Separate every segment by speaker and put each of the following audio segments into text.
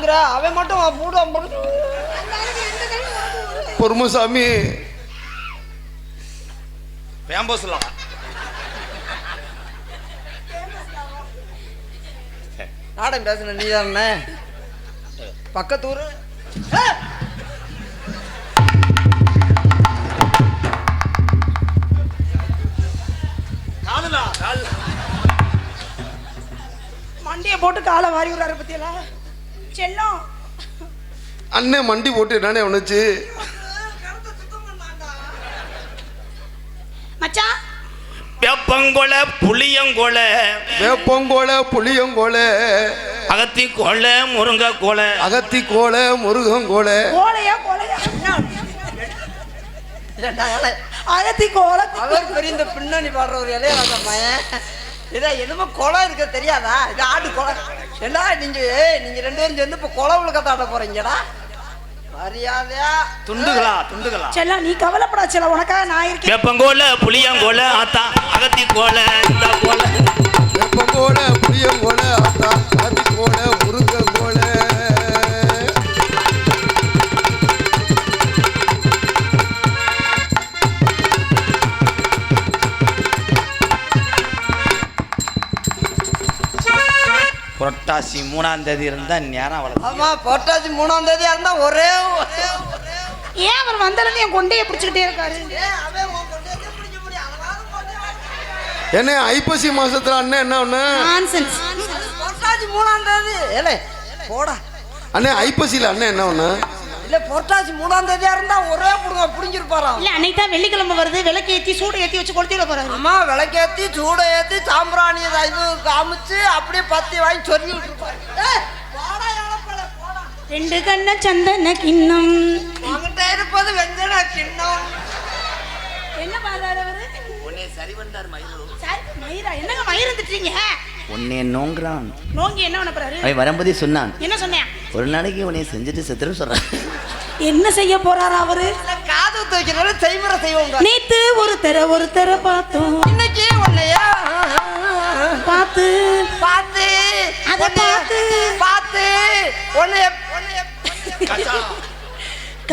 Speaker 1: யாருக்குற அவன் மட்டும் மூட
Speaker 2: பொறுமசாமி
Speaker 3: பேம்பஸ்லாம்
Speaker 1: நாடம் பேசுன நீ தானே பக்கத்தூர்
Speaker 4: மண்டியை போட்டு காலை வாரி விடுறாரு பத்தியெல்லாம் செல்லம்
Speaker 2: அண்ணன் மண்டி போட்டு என்னன்னே ஒண்ணுச்சு
Speaker 4: மச்சான்
Speaker 3: வேப்பங்கொலை புளியங்கொலை
Speaker 2: வேப்பங்கோலை புளியங்கோலை
Speaker 3: அகத்தி கொலை முருங்கை கொலை
Speaker 2: அகத்தி கோலை முருகங்கோலை
Speaker 4: கோலையா கோலையா அகத்தி கோலை
Speaker 1: அவர் பெரிய இந்த பின்னணி பாடுற ஒரு இளையராஜா பையன் இதா என்னமோ குளம் இருக்க தெரியாதா இது ஆடு குளம் என்ன நீங்க ரெண்டு பேரும் சேர்ந்து இப்ப குளம் உலகத்தாட போறீங்கடா மரியாதையா
Speaker 3: துண்டுகளா
Speaker 4: செல்லம் நீ கவலைப்படா செல்லம் உனக்காக நான் இருக்கேன்
Speaker 3: வேப்பங்கோலை புளியங்கொலை ஆத்தா அகத்தி கோலை இந்த கோலை
Speaker 2: வேப்பங்கோலை புளியங்கோலை ஆத்தா அகத்தி கோலை முருகங்கோலை
Speaker 3: புரட்டாசி 3ஆம் தேதி இருந்தா நேரம் வளர்ந்து
Speaker 1: ஆமா புரட்டாசி 3ஆம் தேதியா இருந்தா ஒரே
Speaker 4: ஏன் அவர் வந்தாலும் என் கொண்டையை பிடிச்சிக்கிட்டே இருக்காரு
Speaker 2: என்ன ஐப்பசி மாசத்துல அண்ணன் என்ன ஒண்ணு
Speaker 1: புரட்டாசி 3ஆம் தேதி ஏலே போடா
Speaker 2: அண்ணே ஐப்பசியில அண்ணன் என்ன ஒண்ணு
Speaker 1: இல்ல புரட்டாசி 3ஆம் தேதியா இருந்தா ஒரே புடுங்க புடிஞ்சிருப்பாராம்
Speaker 4: இல்ல அன்னைக்கு தான் வெள்ளிக்கிழமை வருது விளக்கு ஏத்தி சூடு ஏத்தி வச்சு கொளுத்தி விட போறாரு
Speaker 1: அம்மா விளக்கேத்தி சூட ஏத்தி சாம்பிராணி இது காமிச்சு அப்படியே பத்தி வாங்கி சொல்லி விட்டுருப்பாரு
Speaker 4: ரெண்டு கண்ண சந்தன கிண்ணம்
Speaker 1: உங்ககிட்ட இருப்பது வெஞ்சன கிண்ணம்
Speaker 4: என்ன பாடுறாரு அவரு
Speaker 3: உன்னை சரி வந்தார் மயிலு
Speaker 4: மயிரா என்னங்க மயிர் வந்துட்டீங்க
Speaker 3: உன்னை நோங்குறான்
Speaker 4: நோங்கி என்ன பண்ண போறாரு
Speaker 3: அவன் வரும்போதே சொன்னான்
Speaker 4: என்ன சொன்னேன்
Speaker 3: ஒரு நாளைக்கு உன்னை செஞ்சுட்டு செத்துரும் சொல்றான்
Speaker 4: என்ன செய்ய போறாரு அவரு
Speaker 1: காது வைக்கிறவரை செய்முறை செய்வோங்க
Speaker 4: நேத்து ஒரு தர பார்த்தோம்
Speaker 1: இன்னைக்கு உன்னையா
Speaker 4: பார்த்து
Speaker 1: பார்த்து
Speaker 4: அதை பார்த்து
Speaker 1: பார்த்து உன்னைய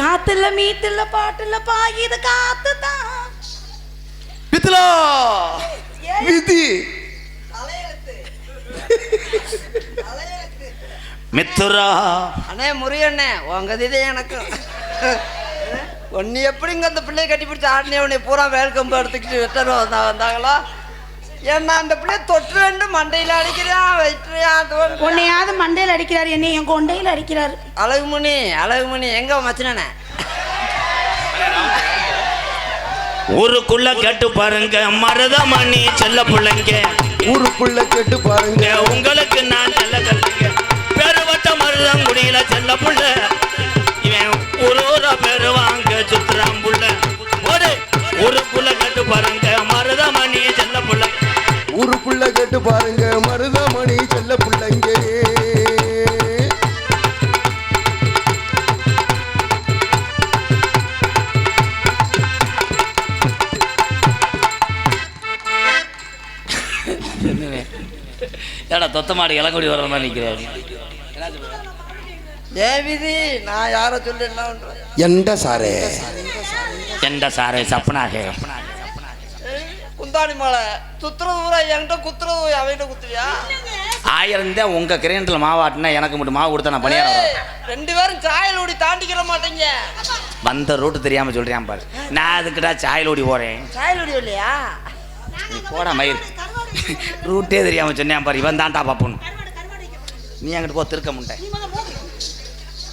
Speaker 4: காத்துல மீத்துல பாட்டுல பாயுது காத்து தான்
Speaker 3: பித்லா
Speaker 2: விதி
Speaker 3: மித்துரா
Speaker 1: அண்ணே முருகண்ணே உங்க இதே எனக்கு ஒன்னு எப்படிங்க அந்த பிள்ளைய கட்டி பிடிச்சி ஆடினே உன்னை பூரா வேல்கம்பு எடுத்துக்கிட்டு வெட்டரும் வந்தாங்களோ ஏன்னா அந்த பிள்ளைய தொற்று ரெண்டு மண்டையில் அடிக்கிறான் வயிற்றுறான்
Speaker 4: உன்னையாவது மண்டையில் அடிக்கிறாரு என்னை என் கொண்டையில் அடிக்கிறாரு
Speaker 1: அழகுமணி எங்க மச்சினே
Speaker 3: ஊருக்குள்ள கேட்டு பாருங்க மருதமணி செல்ல பிள்ளைங்க
Speaker 2: ஊருக்குள்ள கேட்டு பாருங்க
Speaker 3: உங்களுக்கு நான் நல்ல கல்லுங்க பெருவட்ட மருதங்குடியில செல்ல புள்ள இவன் ஊரூர பெருவாங்க சுத்துறான் புள்ள ஒரு ஊருக்குள்ள கேட்டு பாருங்க மருதமணி செல்ல புள்ள
Speaker 2: ஊருக்குள்ள கேட்டு பாருங்க மருதமணி செல்ல பிள்ளைங்க
Speaker 3: ஏடா தொத்த மாடு இளங்குடி வர்ற மாதிரி நிற்கிறாரு
Speaker 1: தேவிதி நான் யாரை சொல்லி என்ன பண்றேன்
Speaker 3: எந்த சாரே சப்பனாக
Speaker 1: குந்தாணி மலை சுத்துறது ஊரா என்கிட்ட குத்துறது அவன்கிட்ட குத்துவியா
Speaker 3: 1000 தான் உங்க கிரைண்டர்ல மாவாட்டினா எனக்கு மட்டும் மாவு கொடுத்தா நான் பணியாரம்
Speaker 1: ரெண்டு பேரும் சாயலோடி தாண்டிக்கிற மாட்டீங்க
Speaker 3: வந்த ரூட்டு தெரியாம சொல்றேன் பாரு நான் அதுக்கிட்ட சாயலோடி போறேன்
Speaker 1: சாயலோடி இல்லையா
Speaker 3: நீ போடா மயிர் ரூட்டே தெரியாம சொன்னேன் பாரு இவன் தான்டா பாப்பணும் நீ அங்கிட்டு போ திருக்க முட்டை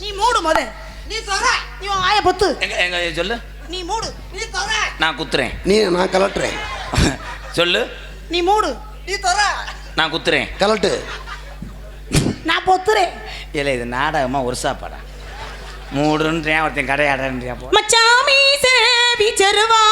Speaker 4: நீ மூடு முத நீ தர நீ ஆய பொத்து
Speaker 3: எங்க சொல்லு
Speaker 4: நீ மூடு நீ தர
Speaker 3: நான் குத்துறேன்
Speaker 2: நான் கலட்டுறேன்
Speaker 3: சொல்லு
Speaker 4: நீ மூடு
Speaker 1: நீ தர
Speaker 3: நான் குத்துறேன்
Speaker 2: கலட்டு
Speaker 4: நான் பொத்துறேன்
Speaker 3: இல்லை இது நாடகமா ஒரு சாப்பாடா மூடுன்றேன் ஒருத்தன் கடையாடுறேன்றியா போ
Speaker 4: மச்சாமி சேவி செருவா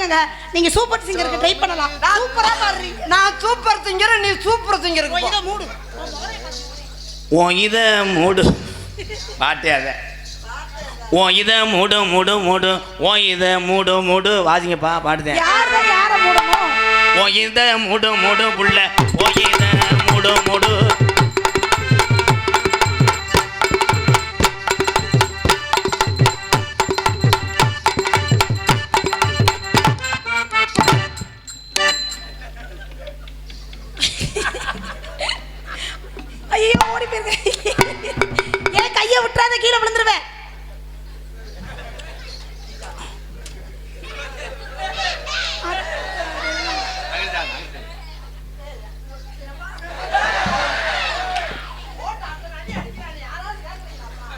Speaker 4: சொல்லுங்க, நீங்க சூப்பர் சிங்கருக்கு ட்ரை பண்ணலாம். சூப்பரா பாடுறீங்க.
Speaker 1: நான் சூப்பர் சிங்கர், நீ சூப்பர் சிங்கருக்கு போ.
Speaker 4: இத மூடு.
Speaker 3: உன் இத மூடு பாட்டே அத. உன் இத மூடு மூடு மூடு, உன் இத மூடு மூடு. வாசிங்கப்பா பாடுதேன்.
Speaker 4: யார மூடணும்?
Speaker 3: உன் இத மூடு மூடு புள்ள, உன் இத மூடு மூடு.
Speaker 4: ஐயோ ஓடி போயிருக்க. ஏன் கையை விட்டுறாத, கீழே விழுந்துருவேன்.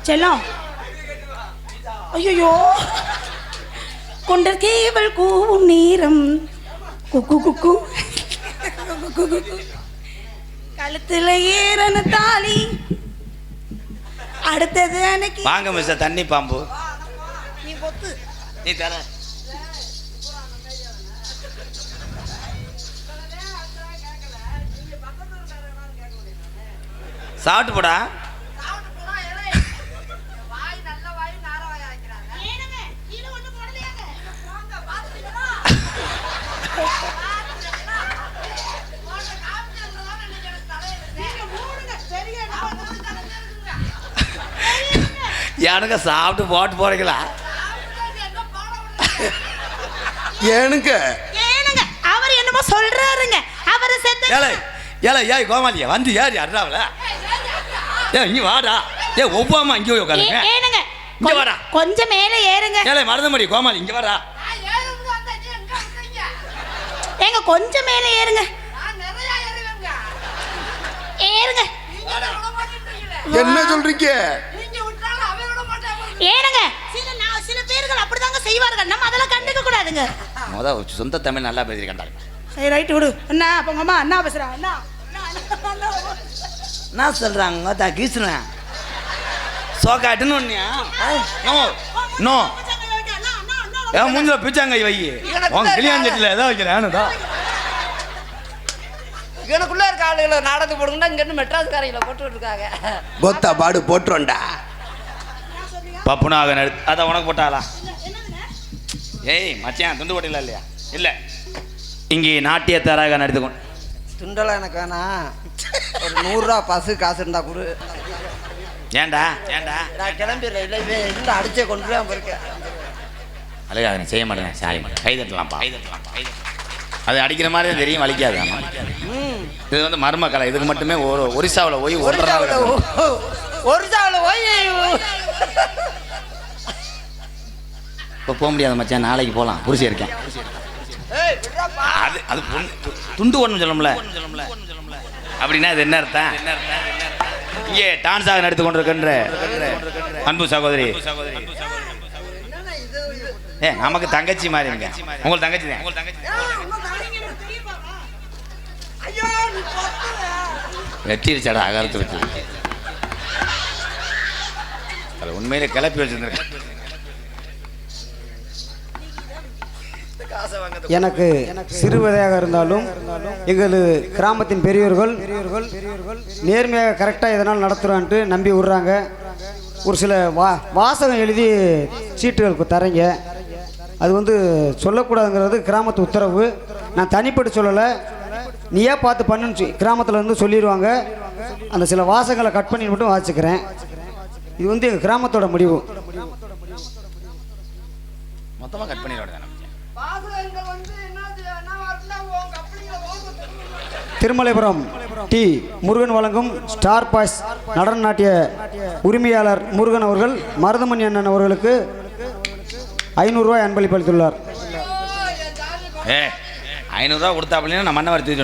Speaker 4: செல்லம், ஐயோ கொண்டர் கேவல் கூவும் நேரம், குக்கு குக்கு கழுத்துல ஏறன தாலி, அடுத்தது அன்னைக்கு.
Speaker 3: வாங்க மிஸ், தண்ணி பாம்பு
Speaker 4: நீ பொத்து.
Speaker 3: நீ தர. சாப்பிட்டு போடா. எனக்கு சாப்பிட்டு போட்டு போறீங்களா?
Speaker 2: ஏனுங்க
Speaker 4: ஏனுங்க, அவர் என்னமோ சொல்றாருங்க. அவரை செத்த
Speaker 3: ஏலே ஏலே ஏய் கோமாளியா வந்து ஏறி அறாவல. ஏ இங்க வாடா. ஏ ஒவ்வாமா இங்க போய் உட்காருங்க.
Speaker 4: ஏனுங்க,
Speaker 3: இங்க வாடா.
Speaker 4: கொஞ்சம் மேலே ஏறுங்க.
Speaker 3: ஏலே மருதமடி கோமாளி இங்க வாடா.
Speaker 4: ஏங்க கொஞ்சம் மேலே ஏறுங்க. ஏறுங்க.
Speaker 2: என்ன சொல்றீங்க?
Speaker 4: ஏனுங்க, சில பேர்கள் அப்படிதாங்க செய்வார்கள். நம்ம அதெல்லாம் கண்டுக்க கூடாதுங்க.
Speaker 3: சொந்த தமிழ் நல்லா பேசிருக்கேன்.
Speaker 4: சரி ரைட் விடு. அண்ணா அப்ப உங்க அம்மா அண்ணா பேசுறா. அண்ணா
Speaker 3: என்ன சொல்றாங்க தா கீசுறேன் சோகாட்டுன்னு ஒன்னியா? நோ ஏன் மூஞ்சில பிச்சாங்க வை. உன் கிளியாஞ்சட்டில் ஏதோ வைக்கிறேன்.
Speaker 1: எனக்குள்ள இருக்க ஆளுகளை நாடகம் போடுங்கன்னா இங்க இருந்து மெட்ராஸ்காரையில போட்டு இருக்காங்க.
Speaker 2: கொத்தா பாடு போட்டுருண்டா.
Speaker 3: பப்புனாக நடு அதான் உனக்கு போட்டாளா? ஏய் மச்சான் துண்டு போட்டில இல்லையா? இல்லை இங்கே நாட்டியத்தாராக நடித்துக்கொண்டு
Speaker 1: துண்டெல்லாம் எனக்கு வேணா. ஒரு 100 ரூபா பசு காசு இருந்தா கொடு.
Speaker 3: ஏண்டா ஏண்டா
Speaker 1: நான் கிளம்பிடுறேன். இல்லை இருந்து அடிச்சே கொண்டு போய் இருக்கேன்.
Speaker 3: அழகாக செய்ய மாட்டேன். சாரி கை தட்டலாம்ப்பா. அது அடிக்கிற மாதிரி தான் தெரியும், வலிக்காது. இது வந்து மர்ம கலை. இதுக்கு மட்டுமே ஒரிசாவில் போய்
Speaker 1: ஒரிசாவில் போய்
Speaker 3: இப்போ போக முடியாது மச்சான். நாளைக்கு போகலாம். புரிசி இருக்கேன். அது அது துண்டு ஒன்றும் சொல்லணும்ல. அப்படின்னா இது என்ன அர்த்தம்? இங்கே டான்ஸாக நடித்து கொண்டிருக்கின்ற அன்பு சகோதரி. ஏ நமக்கு தங்கச்சி மாதிரி இருங்க. உங்களுக்கு தங்கச்சி தான். வெட்டிருச்சாடா அகரத்து வச்சு. அது உண்மையிலே கிளப்பி வச்சிருந்தேன்.
Speaker 5: எனக்கு சிறுவதையாக இருந்தாலும் எங்கள் கிராமத்தின் பெரியவர்கள் நேர்மையாக கரெக்டாக எதனால் நடத்துகிறான்ட்டு நம்பி விட்றாங்க. ஒரு சில வாசகம் எழுதி சீட்டுகளுக்கு தரீங்க. அது வந்து சொல்லக்கூடாதுங்கிறது கிராமத்து உத்தரவு. நான் தனிப்பட்டு சொல்லலை, நீயே பார்த்து பண்ணுன்னு கிராமத்தில் வந்து சொல்லிடுவாங்க. அந்த சில வாசகங்களை கட் பண்ணி மட்டும் வாசிக்கிறேன். இது வந்து எங்கள் கிராமத்தோட முடிவு.
Speaker 3: மொத்தமாக கட் பண்ணிடுவாங்க.
Speaker 5: திருமலைபுரம் டி முருகன் வழங்கும் ஸ்டார் பாய்ஸ் நடன நாட்டிய உரிமையாளர் முருகன் அவர்கள் மருதமணி அண்ணன் அவர்களுக்கு 500 ரூபாய் அன்பளிப்பு அளித்துள்ளார்.
Speaker 3: 500 ரூபா கொடுத்தா அப்படின்னா நம்ம அண்ணன் வரத்து